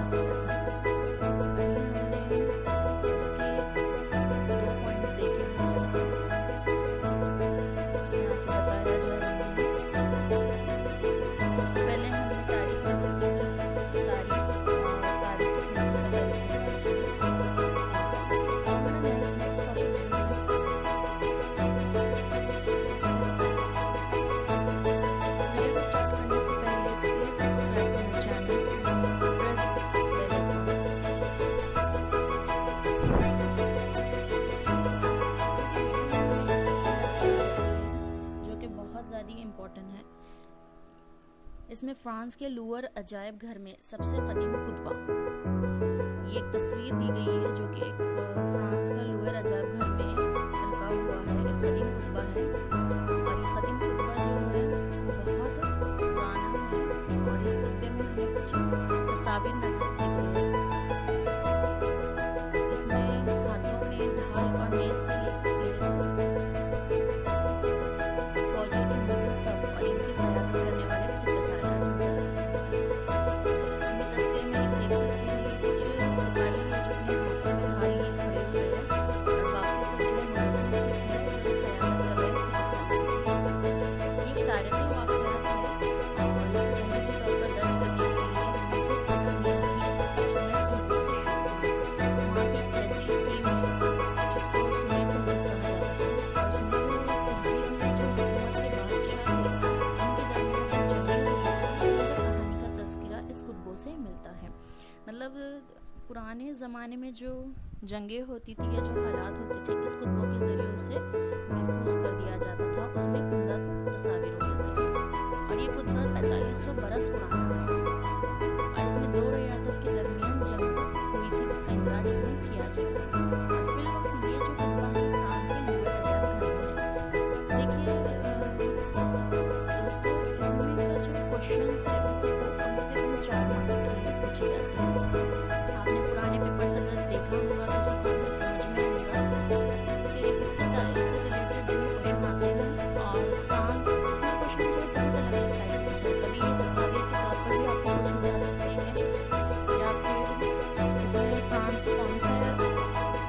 حاصل تھا. ابھی ہم نے اس کے 2 پوائنٹس دیکھے ہیں جہاں اس میں آپ کو بتایا جا رہا ہے. سب سے پہلے ہم نے تاریخ نویسی کی تاریخ اور تاریخ کے طریقے کا نیکسٹ ٹاپک جو ہے ویڈیو کو اسٹارٹ کرنے سے پہلے پلیز سبسکرائب کرنا چینل پریس بیل آئیکن جو کہ بہت زیادہ امپورٹنٹ ہے. اس میں فرانس کے لوور عجائب گھر میں سب سے قدیم کتبہ، یہ ایک تصویر دی گئی ہے جو کہ ایک فرانس کا لوور عجائب گھر میں رکھا ہوا ہے. ایک قدیم کتبہ ہے اور یہ قدیم کتبہ جو ہے بہت پرانا ہے اور اس کتبے میں ہمیں کچھ تصاویر نظر دکھ رہی ہیں. اس میں ہاتھوں میں ڈھال اور نیز سے لیس فوجی کے منزل صف اور ان کی قیادت کرنے والے سپہ سالار نظر ہم یہ تصویر میں ایک دیکھ سکتے ہیں. یہ کچھ سپاہی ہیں جو اپنے ہاتھوں میں ڈھال لیے کھڑے ہوئے ہیں اور باقی سب جو ہے منزل صف ہے جو کہ قیادت کر رہے ہیں سپہ سالار. یہ ایک تاریخی واقعات ہے اور اس کو تحریری طور پر درج کرنے کے لیے ہم اسے سومر تہذیب سے شروع ہوئی. وہاں کی تہذیب ٹیم جس کو سومر تہذیب کہا جاتا ہے اور سومر تہذیب میں جو حکومت کے بادشاہ تھے ان کے درمیان جو جنگیں ہوئی تھیں کہانی کا تذکرہ اس کتبوں سے ملتا ہے. مطلب پرانے زمانے میں جو جنگیں ہوتی تھی یا جو حالات ہوتے تھے اس کتبوں کے ذریعے سے محفوظ کر دیا جاتا تھا اس میں عمدہ تصاویروں کے ذریعے. اور یہ کتبہ 4500 برس پرانا ہے اور اس میں 2 ریاست کے درمیان جنگ ہوئی تھی جس کا اندراج اس میں کیا جائے. اور فی الوقت یہ جو کتبہ ہے فرانس کے لوور عجائب گھر میں ہے. دیکھیے دوستوں اس میں کا جو کوشچنس ہے وہ کم سے کم 4 مارکس کے لیے پوچھے جاتے ہیں. آپ نے پرانے پیپرز اگر دیکھا ہوگا تو اس میں آپ کو سمجھ میں آئے گا کہ اس سے ریلیٹڈ جو کوشچن آتے ہیں. اور فرانس اس میں کوشچن جو ہے بہت الگ الگ ٹائپس پوچھے ہیں. کبھی یہ تصاویر کے طور پر بھی آپ کو پوچھے جا سکتے ہیں یا پھر اس میں فرانس کا کون سا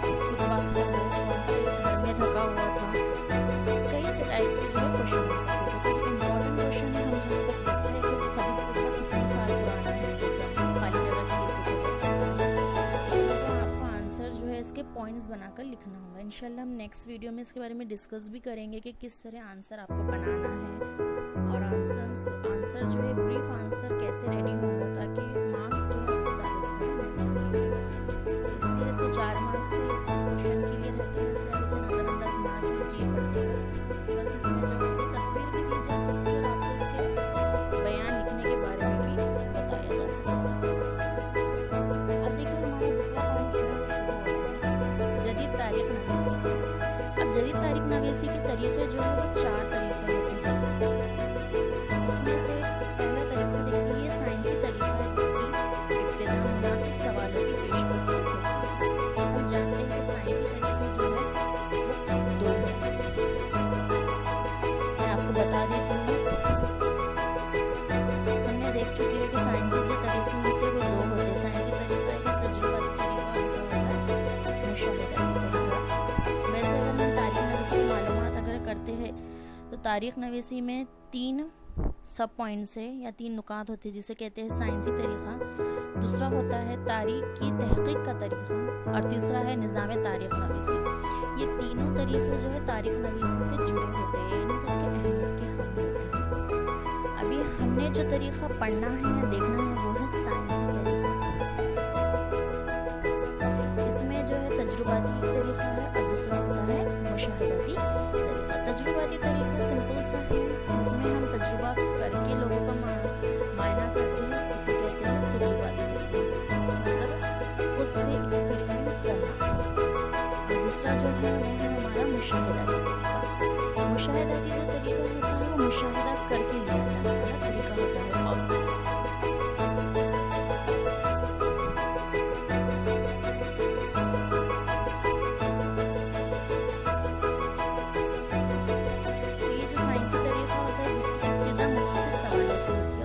کتبہ تھا وہ کون سے گھر میں رکھا ہوا تھا. کئی ٹائپ کے جو ہے کوشچن آ سکتے ہیں. تو جو امپورٹنٹ کوشچن ہے ہم جہاں تک دیکھتے ہیں کہ قدیم کتبہ کتنے سال پرانا ہے جیسے خالی جگہ کے لیے پوچھا جا سکتا ہے. اس میں تو آپ کو آنسر جو ہے اس کے پوائنٹس بنا کر لکھنا ہوگا. انشاءاللہ ہم نیکسٹ ویڈیو میں اس کے بارے میں ڈسکس بھی کریں گے کہ کس طرح آنسر آپ کو بنانا ہے اور آنسر جو ہے بریف آنسر کیسے ریڈی ہوگا تاکہ مارکس جو ہے آپ کو زیادہ سے زیادہ مل سکیں. تو اس لیے اس کو 4 مارکس سے اس میں کوشچن کلیئر رہتے ہیں اس لیے آپ اسے نظر انداز نہ کیجیے پڑھتے وقت. بس اس میں جو ہے یہ تصویر بھی دی جا سکتی ہے اور آپ کو اس کے بیان لکھنے کے بارے میں بھی بتایا جا سکتا ہے. اب دیکھیں ہمارا دوسرا پوائنٹ جو ہے وہ شروع ہو رہا ہے جدید تاریخ نویسی. اب جدید تاریخ نویسی کے طریقے جو ہے وہ 4 طریقے ہوتے ہیں. اس میں سے پہلا طریقہ دیکھیے یہ سائنسی طریقہ ہے جس کی ابتدا مناسب سوالوں کی پیشکش سے ہوتی ہے. ہم جانتے ہیں کہ سائنسی طریقے جو ہے وہ 2 ہیں. میں آپ کو بتا دیتی ہوں ہم نے دیکھ چکے ہیں کہ سائنسی جو طریقے ہوتے ہیں وہ 2 ہوتے ہیں. سائنسی طریقہ ایک تجرباتی طریقہ دوسرا ہوتا ہے مشاہداتی طریقہ. ویسے اگر ہم تاریخ نویسی کی معلومات اگر کرتے ہیں تو تاریخ نویسی میں 3 سب پوائنٹس ہے یا 3 نکات ہوتے ہیں جسے کہتے ہیں سائنسی طریقہ. دوسرا ہوتا ہے تاریخ کی تحقیق کا طریقہ اور تیسرا ہے نظام تاریخ نویسی. یہ تینوں طریقے جو ہے تاریخ نویسی سے جڑے ہوتے ہیں یعنی اس کے اہمیت کے حامل ہوتے ہیں. ابھی ہم نے جو طریقہ پڑھنا ہے یا دیکھنا ہے وہ ہے سائنسی طریقہ. اس میں جو ہے تجرباتی طریقہ ہے اور دوسرا ہوتا ہے مشاہداتی طریقہ. تجرباتی طریقہ سمپل سا ہے جس میں ہم تجربہ کر کے لوگوں کا معائنہ کرتے ہیں اسے کہتے ہیں تجرباتی طریقہ. مطلب خود سے ایکسپیریمنٹ کرنا. اور دوسرا جو ہے وہ ہے ہمارا مشاہداتی طریقہ. مشاہداتی جو طریقہ ہوتا ہے وہ مشاہدہ کر کے لیا جانے والا طریقہ ہوتا ہے.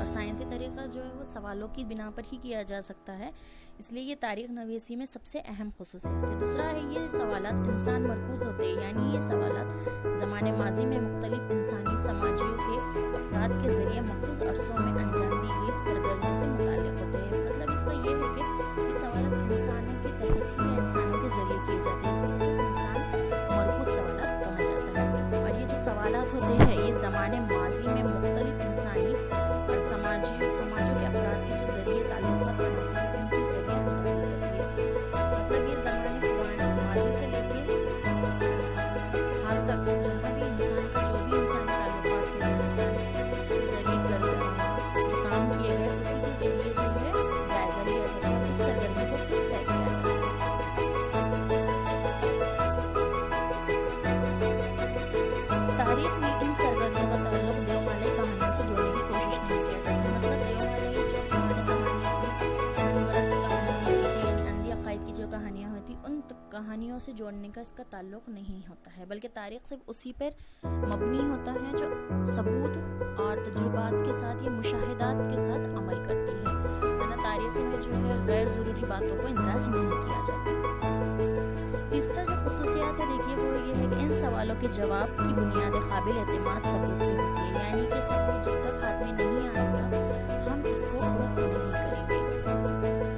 سائنسی کا جو ہے وہ سوالوں کی بنا پر ہی کیا جا سکتا ہے، اس لیے یہ تاریخ نویسی میں سب سے اہم خصوصیت ہے۔ دوسرا ہے یہ سوالات انسان مرکوز ہوتے ہیں، یعنی یہ سوالات زمانے ماضی میں مختلف انسانی سماجیوں کے افراد کے ذریعے مخصوص عرصوں میں انجام دی گئی سرگرمیوں سے متعلق ہوتے ہیں۔ مطلب اس کا یہ ہے کہ یہ سوالات انسانوں کے تحت ہی انسانوں کے ذریعے کیے جاتے ہیں، اس لیے انسان مرکوز سوالات کہا جاتا ہے۔ اور یہ جو سوالات ہوتے ہیں یہ زمانے ماضی میں مختلف انسانی اور سماجوں کے افراد کے جو ذریعے تعلقات بناتے ہیں ان کے ذریعے انجام دی جاتی ہے۔ مطلب یہ زمانے پرانے ماضی سے لے کے حال تک جہاں بھی انسان کا جو بھی انسانی تعلقات تھے انسان کے ذریعے جو کام کیے گئے اسی کے ذریعے جو ہے جائزہ لیا جاتا ہے، اس سرگرمی کو پھر طے کیا جاتا ہے۔ تاریخ میں ان سرگرمیوں کا تعلق دیومالی کہانیوں سے جوڑنے کی کوشش نہیں کیا جاتا۔ مطلب دیومالی جو پرانے زمانے کی کہانیاں ہوتی تھی، یعنی اندھی عقائد کی جو کہانیاں ہوتی ان کہانیوں سے جوڑنے کا اس کا تعلق نہیں ہوتا ہے، بلکہ تاریخ صرف اسی پر مبنی ہوتا ہے جو ثبوت اور تجربات کے ساتھ یا مشاہدات کے ساتھ عمل کرتی ہے، ورنہ تاریخ میں جو ہے غیر ضروری باتوں کو اندراج نہیں کیا جاتا۔ تیسرا جو خصوصیات ہے دیکھیے وہ یہ ہے کہ ان سوالوں کے جواب کی بنیاد قابل اعتماد ثبوت پہ ہوتی ہے، یعنی کہ ثبوت جب تک ہاتھ میں نہیں آئے گا ہم اس کو پروف نہیں کریں گے۔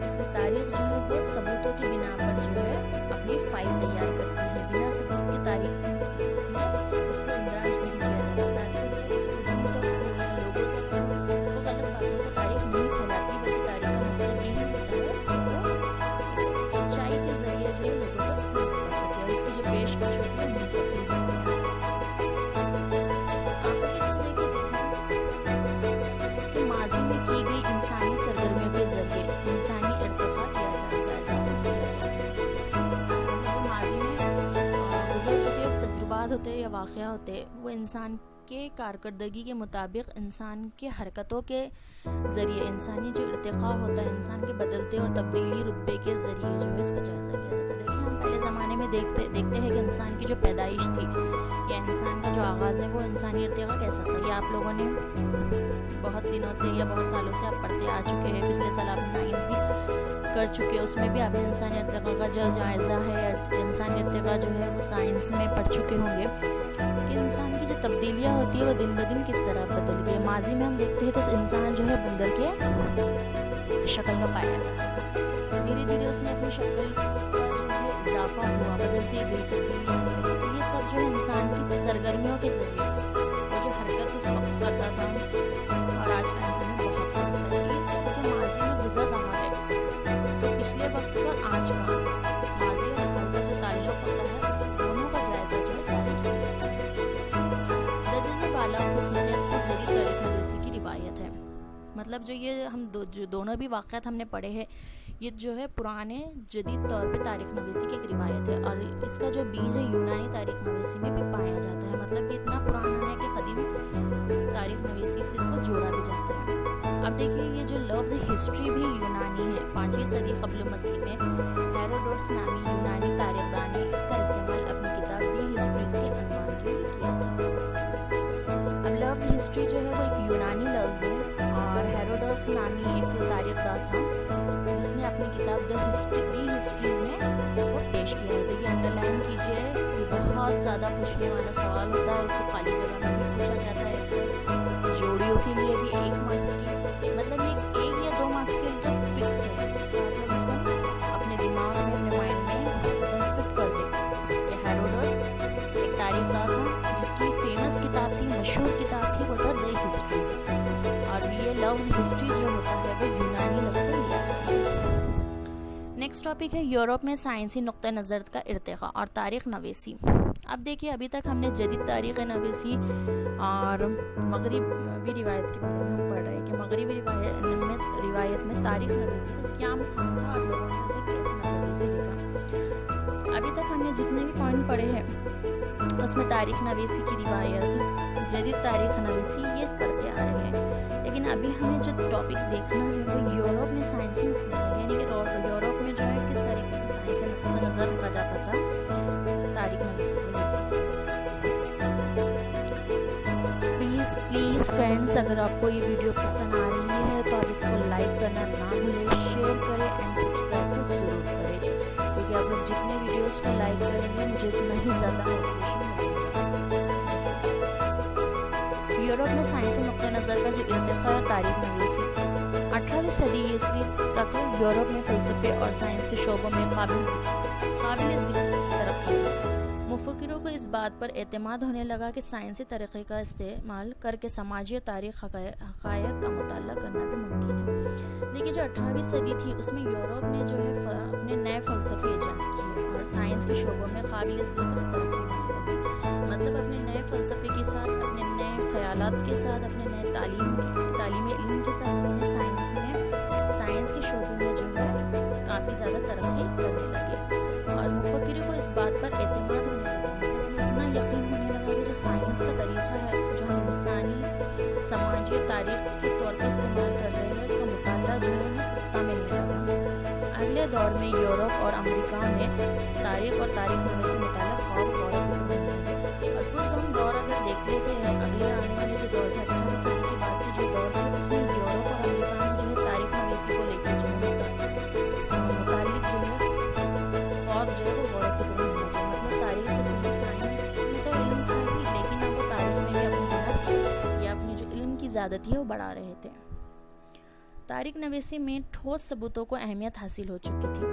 اس لیے تاریخ جو ہے وہ ثبوتوں کی بنا پر جو ہے اپنی فائل تیار کرتی ہے، بنا ثبوت کی تاریخ میں اس کو اندراج نہیں کیا جاتا تاکہ اسٹوڈنٹوں کو یا لوگوں تک وہ غلط باتوں کو تاریخ نہیں پھیلاتی، بلکہ تاریخ کا مقصد یہی ہوتا ہے کہ وہ سچائی کے ذریعے جو ہے لوگوں تک پروف کر سکے اور اس کی جو پیشکش ہوتی ہے منتقل ہوتی ہے۔ آخری چیز یہ کہ ماضی میں کی گئی انسانی سرگرمیوں کے ذریعے انسانی ارتقاء کیا جائزہ لیا جاتا ہے۔ ماضی میں گزر چکے تجربات ہوتے یا واقعہ ہوتے وہ انسان کے کارکردگی کے مطابق انسان کے حرکتوں کے ذریعے انسانی جو ارتقاء ہوتا ہے انسان کے بدلتے اور تبدیلی رتبے کے ذریعے جو ہے اس کا جائزہ لیا جاتا ہے۔ دیکھیں ہم پہلے زمانے میں دیکھتے ہیں کہ انسان کی جو پیدائش تھی یا انسان کا جو آغاز ہے وہ انسانی ارتقاء کیسا تھا، یہ آپ لوگوں نے بہت دنوں سے یا بہت سالوں سے آپ پڑھتے آ چکے ہیں، پچھلے سال آپ 9 بھی کر چکے، اس میں بھی آپ نے انسانی ارتقاء کا جو جائزہ ہے انسانی ارتقاء جو ہے وہ سائنس میں پڑھ چکے ہوں گے کہ انسان کی جو تبدیلیاں ہوتی ہے وہ دن بدن کس طرح بدل گئی۔ ماضی میں ہم دیکھتے ہیں تو انسان جو ہے بندر کے شکل کا پایا جاتا تھا، دھیرے دھیرے اس نے اپنی شکل کا جو ہے اضافہ ہوا، بدلتی گئی، تبدیلیاں آنے لگی، تو یہ سب جو ہے انسان کی سرگرمیوں کے ذریعے وہ جو حرکت اس وقت کرتا تھا اور آج کا انسان میں بہت فرق ہے۔ یہ سب جو ماضی میں گزر رہا ہے تو پچھلے وقت کا آج کا ماضی اور حال کا جو تعلق ہوتا ہے اس دونوں کا جائزہ جو ہے تاریخ میں۔ درجہ سے بالا خصوصیت جدید تاریخ نویسی کی روایت ہے، مطلب جو یہ ہم جو دونوں بھی واقعات ہم نے پڑھے ہیں یہ جو ہے پرانے جدید طور پہ تاریخ نویسی کی ایک روایت ہے، اور اس کا جو بیج ہے یونانی تاریخ نویسی میں بھی پایا جاتا ہے، مطلب یہ اتنا پرانا ہے کہ قدیم تاریخ نویسی سے اس کو جوڑا بھی جاتا ہے۔ اب دیکھیے یہ جو لفظ ہسٹری بھی یونانی ہے، 5ویں صدی قبل مسیح میں ہیروڈوٹس نامی یونانی تاریخ دان نے اس کا استعمال اپنی کتاب دی ہسٹریز کے عنوان کے لیے کیا تھا۔ اب لفظ ہسٹری جو ہے وہ ایک یونانی لفظ ہے اور ہیروڈوٹس نامی ایک تاریخ دان تھا جس نے اپنی کتاب دی ہسٹریز میں اس کو پیش کیا ہے۔ تو یہ انڈر لائن کیجیے، یہ بہت زیادہ پوچھنے والا سوال ہوتا ہے، اس کو خالی جگہ میں بھی پوچھا جاتا ہے اکثر، جوڑیوں کے لیے بھی 1 مارکس کی، مطلب یہ 1 یا 2 مارکس کے لیے تو فکس ہے، مطلب اس کو اپنے دماغ میں اپنے مائنڈ میں فٹ کر دے کہ ہیروڈوٹس ایک تاریخ دان تھا جس کی فیمس کتاب تھی، مشہور کتاب تھی وہ تھا دی ہسٹریز، اور یہ لفظ ہسٹری جو ہوتا ہے وہ یونانی لفظ سے لیا جاتا ہے۔ نیکسٹ ٹاپک ہے یورپ میں سائنسی نقطہ نظر کا ارتقاء اور تاریخ نویسی۔ اب دیکھیے ابھی تک ہم نے جدید تاریخ نویسی اور مغربی روایت کے بارے میں ہم پڑھ رہے ہیں کہ مغربی روایت میں تاریخ نویسی کا کیا مقام تھا اور لوگوں نے اسے کس نظریے سے دیکھا۔ ابھی تک ہم نے جتنے بھی پوائنٹ پڑھے ہیں اس میں تاریخ نویسی کی روایت، جدید تاریخ نویسی یہ پڑھتے آ رہے ہیں، لیکن ابھی ہمیں جو ٹاپک دیکھنا ہے وہ یورپ میں سائنسی نقطہ نظر، یعنی کہ یورپ میں جو ہے کس طریقے سے سائنسی نقطہ نظر رکھا جاتا تھا تاریخ نویسی کو۔ پلیز فرینڈس، اگر آپ کو یہ ویڈیو پسند آ رہی ہے تو آپ اس کو لائک کرنا نہ بھولیں، شیئر کریں اینڈ سبسکرائب تو ضرور کریں، کیونکہ آپ لوگ جتنے ویڈیوز کو لائک کریں گے مجھے اتنا ہی زیادہ موٹیویشن ملے گا۔ یورپ میں سائنسی نقطہ نظر کا جو ارتقاء اور تاریخ نویسی 18ویں صدی عیسوی تک یورپ میں فلسفے اور سائنس کے شعبوں میں قابل ذکر ترقی ہوئی۔ مفکروں کو اس بات پر اعتماد ہونے لگا کہ سائنسی طریقے کا استعمال کر کے سماجی اور تاریخ حقائق کا مطالعہ کرنا بھی ممکن ہے۔ لیکن جو 18ویں صدی تھی اس میں یورپ نے جو ہے اپنے نئے فلسفے ایجاد کیے اور سائنس کے شعبوں میں قابل ذکر ترقی ہونے لگی۔ مطلب اپنے نئے فلسفے کے ساتھ، اپنے نئے خیالات کے ساتھ، اپنے نئے تعلیم علم کے ساتھ انہوں نے سائنس کے شعبے میں جو ہے کافی زیادہ ترقی کرنے لگے اور مفکروں کو اس بات پر اعتماد ہونے لگا، مطلب اتنا یقین ہونے لگا کہ جو سائنس کا طریقہ ہے جو ہم انسانی سماجی اور تاریخ کے طور پر استعمال کر رہے ہیں اس کا مطالعہ جو ہے ہمیں پختہ ملنے لگا۔ اگلے دور میں یورپ اور امریکہ میں تاریخ اور تاریخ نویسی سے متعلق خواب غور و فکر ہونے لگے اور کچھ ہم دور اگر دیکھ لیتے ہیں اگلے آنے والے جو دور تھا 18ویں صدی کے بعد کے جو دور تھا اس میں یورپ اور امریکہ میں جو ہے تاریخ نویسی کو لے کر جو ہے متعلق جو ہے خواب جو ہے وہ غور و فکر ہونے لگے، مطلب تاریخ کو جو ہے سائنس میں تو علم تھا ہی لیکن اب وہ تاریخ میں بھی اپنی ہنر یا اپنی جو علم کی زیادتی ہے وہ بڑھا رہے تھے۔ تاریخ نویسی میں ٹھوس ثبوتوں کو اہمیت حاصل ہو چکی تھی،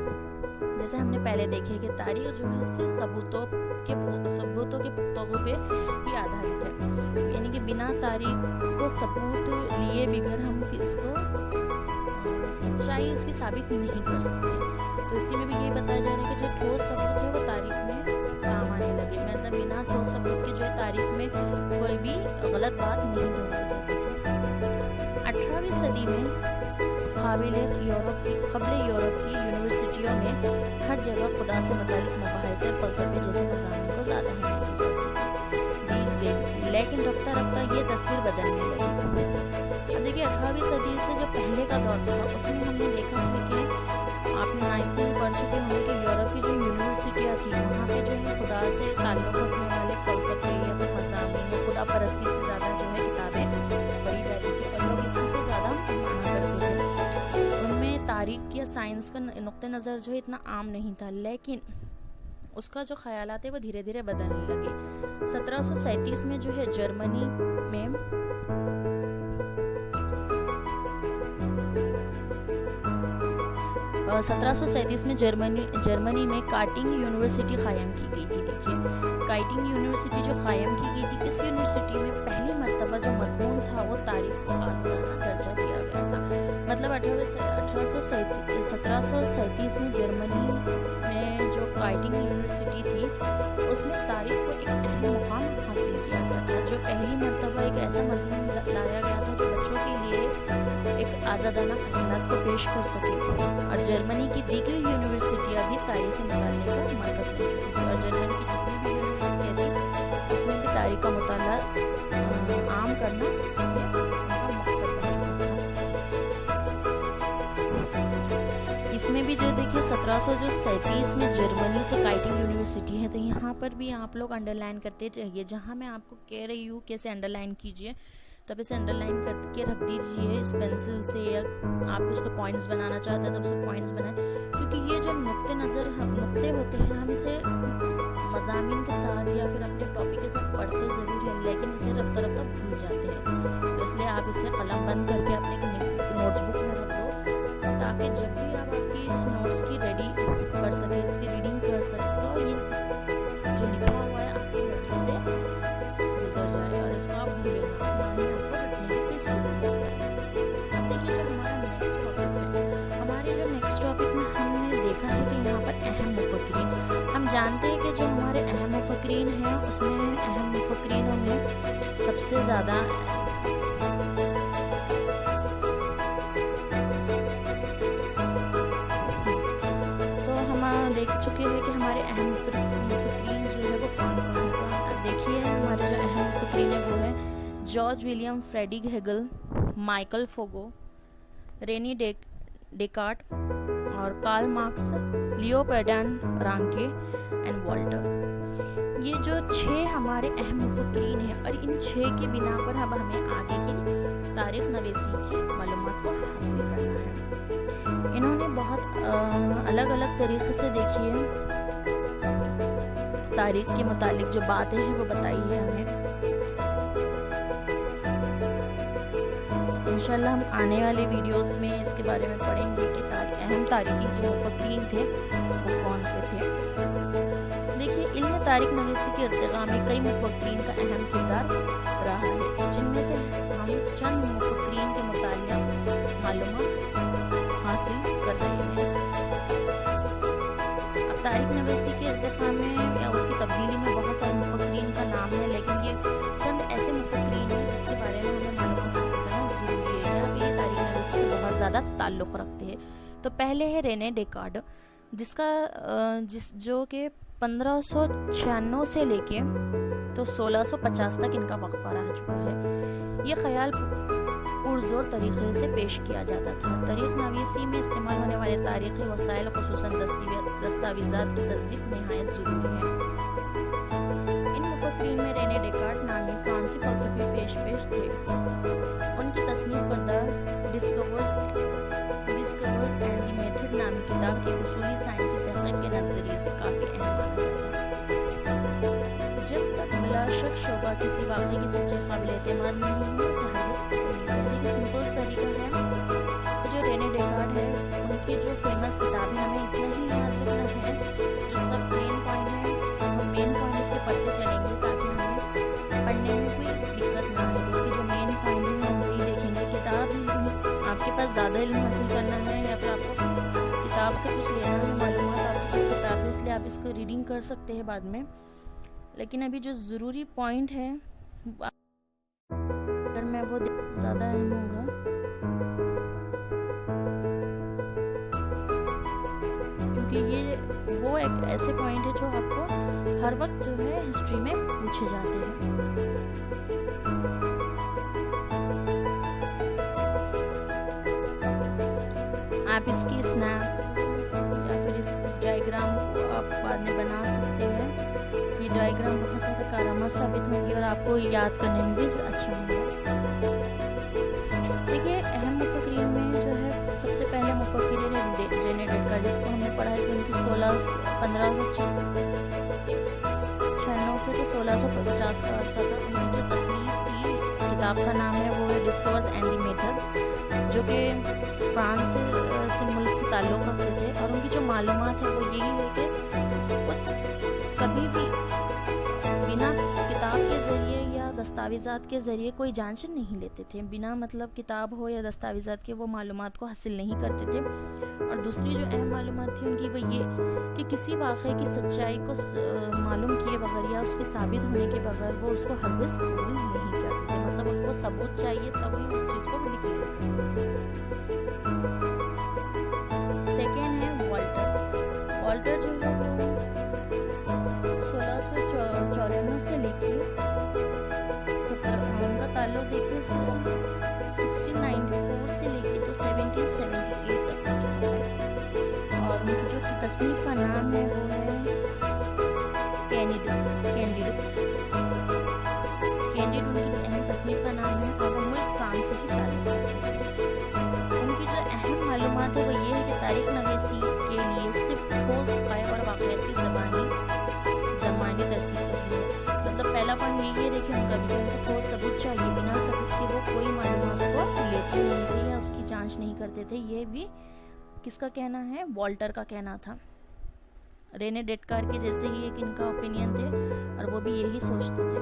جیسے ہم نے پہلے دیکھے کہ تاریخ جو ہے صرف ثبوتوں کے پختگی پہ ہی آدھارت ہے، یعنی کہ بنا تاریخ کو ثبوت لیے بغیر ہم اس کو سچائی اس کی ثابت نہیں کر سکتے۔ تو اسی میں بھی یہ بتایا جا رہا ہے کہ جو ٹھوس ثبوت ہے وہ تاریخ میں کام آنے لگے، مطلب بنا ٹھوس ثبوت کے جو ہے تاریخ میں کوئی بھی غلط بات نہیں دہرائی جاتی تھی۔ 18ویں صدی میں قبل یورپ کی یونیورسٹیوں میں ہر جگہ خدا سے متعلق مباحث اور فلسفے جیسے مضامین کو زیادہ اہمیت دی گئی تھی، لیکن رفتہ رفتہ یہ تصویر بدلنے لگی۔ اب دیکھیے 18ویں صدی سے جو پہلے کا دور تھا اس میں ہم نے دیکھا ہے کہ آپ 9th میں پڑھ چکے ہوں گے کہ یورپ کی جو یونیورسٹیاں تھیں وہاں پہ جو ہے خدا سے تعلق رکھنے والے فلسفے یا پھر مضامین یا خدا پرستی سے زیادہ جو ہے کتابیں پڑھی جاتی تھی اور لوگ اسی کو زیادہ مانا کرتے تھے۔ ان میں تاریخ یا سائنس کا نقطہ نظر جو ہے اتنا عام نہیں تھا، لیکن اس کا جو خیالات ہے وہ دھیرے دھیرے بدلنے لگے۔ 1737 میں جو ہے جرمنی میں جرمنی میں کائٹنگ یونیورسٹی قائم کی گئی تھی۔ دیکھیے کائٹنگ یونیورسٹی جو قائم کی گئی تھی، اس یونیورسٹی میں پہلی مرتبہ جو مضمون تھا وہ تاریخ کو آزادانہ درجہ دیا گیا تھا۔ مطلب 1737 میں جرمنی میں جو کائٹنگ یونیورسٹی تھی اس میں تاریخ کو ایک اہم مقام حاصل کیا گیا تھا، جو پہلی مرتبہ ایک ایسا مضمون لایا گیا تھا جو بچوں کے لیے ایک آزادانہ خیالات کو پیش کر سکے اور جرمنی کی دیگر یونیورسٹیاں بھی تاریخ نکالنے کا مرکز بن چکی تھی اور جرمنی کی جتنی بھی یونیورسٹیاں تھیں اس میں بھی تاریخ کا مطالعہ عام کرنا ان کا مقصد بن چکا تھا۔ اس میں بھی جو دیکھیے 1737 میں جرمنی سے کائٹنگ یونیورسٹی ہے، تو یہاں پر بھی آپ لوگ انڈر لائن کرتے رہیے، جہاں میں آپ کو کہہ رہی ہوں کیسے انڈر لائن کیجیے تو آپ اسے انڈر لائن کر کے رکھ دیجیے اس پینسل سے، یا آپ کچھ کو پوائنٹس بنانا چاہتے ہیں تو اسے پوائنٹس بنائیں، کیونکہ یہ جو نقطے ہوتے ہیں ہم اسے مضامین کے ساتھ یا پھر اپنے ٹاپک کے ساتھ پڑھتے ضرور ہیں لیکن اسے رفتہ رفتہ بھول جاتے ہیں، تو اس لیے آپ اسے قلم بند کر کے اپنے نوٹس بک میں رکھ دو تاکہ جب بھی آپ کی اس نوٹس کی ریڈی کر سکیں، اس کی ریڈنگ کر سکیں تو یہ جو لکھا ہوا ہے آپ کی نظروں سے گزر جائے اور اس کو آپ بھولیں نہ، آپ کو رکھنے کی ضرورت ہے۔ اب دیکھیے جو ہمارا نیکسٹ ٹاپک ہے، ہمارے جو نیکسٹ ٹاپک میں ہم نے دیکھا ہے کہ یہاں پر اہم مفکرین، ہم جانتے ہیں کہ جو ہمارے اہم مفکرین ہیں اس میں اہم مفکرینوں میں سب سے زیادہ دیکھ چکے ہیں کہ ہمارے اہم مفکرین جو ہے وہ کون کون ہیں۔ دیکھیے ہمارے جو اہم مفکرین ہیں وہ ہیں George William Friedrich Hegel, Michael Foucault, Rene Descartes اور کارل مارکس، لیو پیڈان رانکے اینڈ والٹر۔ یہ جو 6 ہمارے اہم مفکرین ہیں اور ان 6 کی بنا پر اب ہمیں آگے کی تاریخ نویسی کی معلومات کو حاصل کرنا ہے۔ انہوں نے بہت الگ الگ طریقے سے دیکھیے تاریخ کے متعلق جو باتیں ہیں وہ بتائی ہے ہمیں۔ انشاءاللہ ہم آنے والے ویڈیوز میں اس کے بارے میں پڑھیں گے کہ اہم تاریخی جو مفکرین تھے وہ کون سے تھے۔ دیکھیے علم تاریخ نویسی کے ارتقاء میں کئی مفکرین کا اہم کردار رہا ہے، جن میں سے ہم چند مفکرین کے متعلق معلومات حاصل کر رہے ہیں۔ اب تاریخ نویسی کے ارتقاء میں یا اس کی تبدیلی میں بہت سارے مفکرین کا نام ہے، لیکن یہ چند ایسے مفکرین ہیں جس کے بارے میں ہمیں معلومات حاصل کرنا ضروری ہے، یا یہ تاریخ نویسی سے بہت زیادہ تعلق رکھتے ہیں۔ تو پہلے ہے رینے ڈیکارڈ، جو کہ 1596 سے لے کے تو 1650 تک ان کا وقفہ رہ چکا ہے۔ یہ خیال پرزور طریقے سے پیش کیا جاتا تھا۔ تاریخ نویسی میں استعمال ہونے والے تاریخی وسائل خصوصاً دستاویزات کی تصدیق نہایت ضروری ہے۔ ان مفکرین میں رینے ڈیکارڈ نامی فرانسی فلسفی پیش تھے۔ ان کی تصنیف کردہ ڈسکورز اینڈ دی میتھڈ نامی کتاب کی اصولی سائنسی تحقیق کے نظریے سے کافی اہم مانا جاتا ہے۔ جب تک بلا شک شبہ کسی واقعے کی سچائی قابل اعتماد نہیں ہے، اسے ہرگز قبول نہیں کرنے کی سمپل طریقہ ہے۔ جو رینے ڈیکارڈ ہے ان کی جو فیمس کتاب ہے، ہمیں اتنا ہی یاد رکھنا ہے جو سب مین پوائنٹ ہے، ہم مین پوائنٹ اس کے پڑھتے چلیں گے تاکہ ہمیں پڑھنے میں کوئی دقت نہ ہو۔ تو اس کے جو مین پوائنٹ ہے ہم وہی دیکھیں گے۔ کتاب آپ کے پاس زیادہ علم حاصل کرنا ہے یا پھر آپ کو کتاب سے کچھ لینا ہے، معلومات آپ کے پاس کتاب ہے، اس لیے آپ اس کو ریڈنگ کر سکتے ہیں بعد میں، لیکن ابھی جو ضروری پوائنٹ ہے اگر میں وہ زیادہ اہم ہوگا، کیونکہ یہ وہ ایک ایسے پوائنٹ ہے جو آپ کو ہر وقت جو ہے ہسٹری میں پوچھے جاتے ہیں۔ آپ اس کی اسنیپ یا پھر اس ڈائیگرام کو آپ بعد میں بنا سکتے ہیں۔ یہ ڈائیگرام بہت زیادہ کارآمد ثابت ہوں گی اور آپ کو یاد کرنے میں بھی اچھا ہوگا۔ دیکھیے اہم مفکرین میں جو ہے سب سے پہلے مفکر رینے ڈیکارڈ، جس کو ہم نے پڑھا ہے کہ ان کی 1596 سے تو 1650 کا عرصہ تھا۔ انہوں نے جو تصنیف کی کتاب کا نام ہے وہ ہے ڈسکورز اینڈ دی میتھڈ، جو کہ فرانس سے ملک سے تعلق رکھتے تھے، اور ان کی جو معلومات ہے وہ یہی ہے کہ وہ کبھی بھی بنا کتاب کے ذریعے یا دستاویزات کے ذریعے کوئی جانچ نہیں لیتے تھے۔ بنا مطلب کتاب ہو یا دستاویزات کے وہ معلومات کو حاصل نہیں کرتے تھے۔ اور دوسری جو اہم معلومات تھی ان کی وہ یہ کہ کسی واقعے کی سچائی کو معلوم کیے بغیر یا اس کے ثابت ہونے کے بغیر وہ اس کو ہرگز قبول نہیں کرتے تھے، مطلب ان کو ثبوت چاہیے تب وہ اس چیز کو نکلے کرتے تھے۔ سیکنڈ ہے والٹر جو ہے وہ 1694 سے لے کے 17 ان کا تعلق دیکھیے 1694 سے لے کے تو 1778 تک ہو چکا ہے، اور ان کی جو تصنیف کا نام ہے وہ ہے کینڈیڈ ان کی اہم تصنیف کا نام ہے، اور وہ ملک فرانس سے ہی تعلق رکھتے ہیں۔ ان کی جو اہم معلومات ہے وہ یہ ہے کہ تاریخ نویسی کے لیے صرف ٹھوس حقائق اور واقعات کی زمانی ترتیب کرنی ہے۔ مطلب پہلا پوائنٹ یہی ہے، دیکھیں ان کا بھی ان کو ٹھوس ثبوت چاہیے، بنا ثبوت کے وہ کوئی معلومات کو لیتے نہیں تھے یا اس کی جانچ نہیں کرتے تھے۔ یہ بھی کس کا کہنا ہے؟ والٹر کا کہنا تھا۔ رینے ڈیکارڈ کے جیسے ہی ایک ان کا اوپینین تھے اور وہ بھی یہی سوچتے تھے۔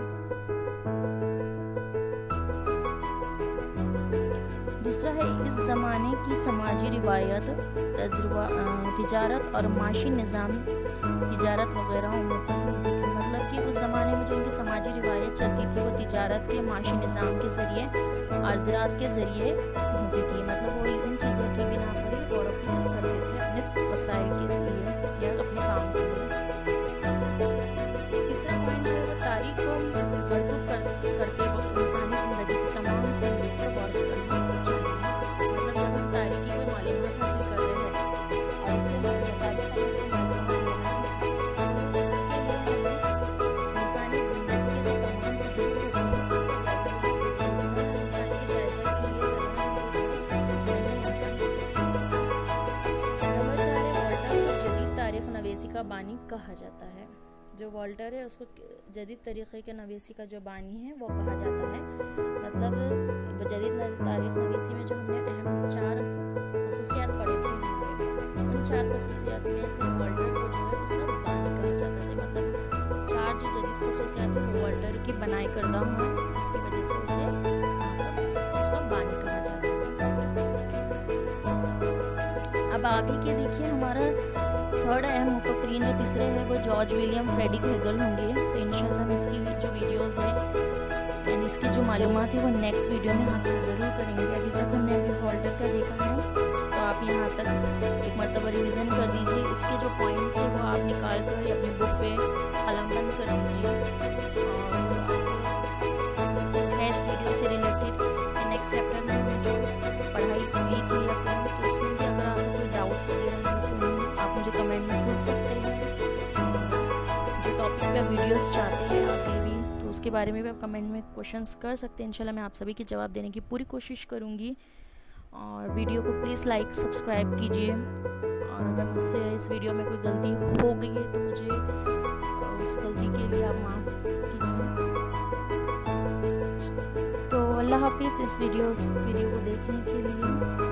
دوسرا ہے اس زمانے کی سماجی روایت، تجارت اور معاشی نظام، تجارت وغیرہ امور پر ہوتی تھی۔ مطلب کہ اس زمانے میں جو ان کی سماجی روایت چلتی تھی وہ تجارت کے، معاشی نظام کے ذریعے اور زراعت کے ذریعے ہوتی تھی۔ مطلب وہ ان چیزوں کی بنا پر ہی غور و فکر کرتے تھے اپنے وسائل کے لیے یا اپنے کام کے لیے۔ تیسرا پوائنٹ جو ہے وہ تاریخ کو مرتب کرتے وقت انسانی زندگی کی تمام پہلوؤں پر غور کرنا چاہیے۔ مطلب جب ہم تاریخ کی کوئی معلومات حاصل کر رہے ہیں اور اس سے تاریخ کا معلومات لینا ہے، اس کے لیے ہمیں بانی کہا جاتا ہے. جو والٹر ہے اس کو جدید طریقے کے نویسی کا جو بانی ہے وہ کہا جاتا ہے. مطلب جدید تاریخ نویسی میں جو ہم نے اہم 4 خصوصیات پڑھی تھی ان 4 خصوصیات میں سے والٹر کو جو ہے اس کا بانی کہا جاتا ہے. مطلب 4 جو جدید خصوصیات ہیں وہ والٹر کی بنائی کردہ ہیں, اس کی وجہ سے اسے اس کا بانی کہا جاتا ہے. اب آگے کے دیکھیے ہمارا 3rd اہم مفکرین جو تیسرے ہے وہ جارج ولیم فریڈرک ہیگل ہوں گے. تو انشاءاللہ ہم اس کی جو ویڈیوز ہیں یعنی اس کی جو معلومات ہے وہ نیکسٹ ویڈیو میں حاصل ضرور کریں گے. ابھی تک ہم نے والٹر کا دیکھا ہے تو آپ یہاں تک ایک مرتبہ ریویژن کر دیجئے. اس کے جو پوائنٹس ہیں وہ آپ نکال کر اپنی بک پہ قلم بند کر دیجئے. اور اس ویڈیو سے ریلیٹڈ نیکسٹ چیپٹر میں ہم نے جو پڑھائی لی تھی یا کروں تو اس میں بھی اگر آپ کو کوئی ڈاؤٹس وغیرہ ہیں تو آپ مجھے کمنٹ میں پوچھ سکتے ہیں. جو ٹاپک پہ آپ ویڈیوز چاہتے ہیں آگے بھی تو اس کے بارے میں بھی آپ کمنٹ میں کوشچنس کر سکتے ہیں. انشاءاللہ میں آپ سبھی کے جواب دینے کی پوری کوشش کروں گی. اور ویڈیو کو پلیز لائک سبسکرائب کیجئے. اور اگر مجھ سے اس ویڈیو میں کوئی غلطی ہو گئی ہے تو مجھے اس غلطی کے لیے آپ معاف کیجئے. تو اللہ حافظ اس ویڈیو کو دیکھنے کے لیے.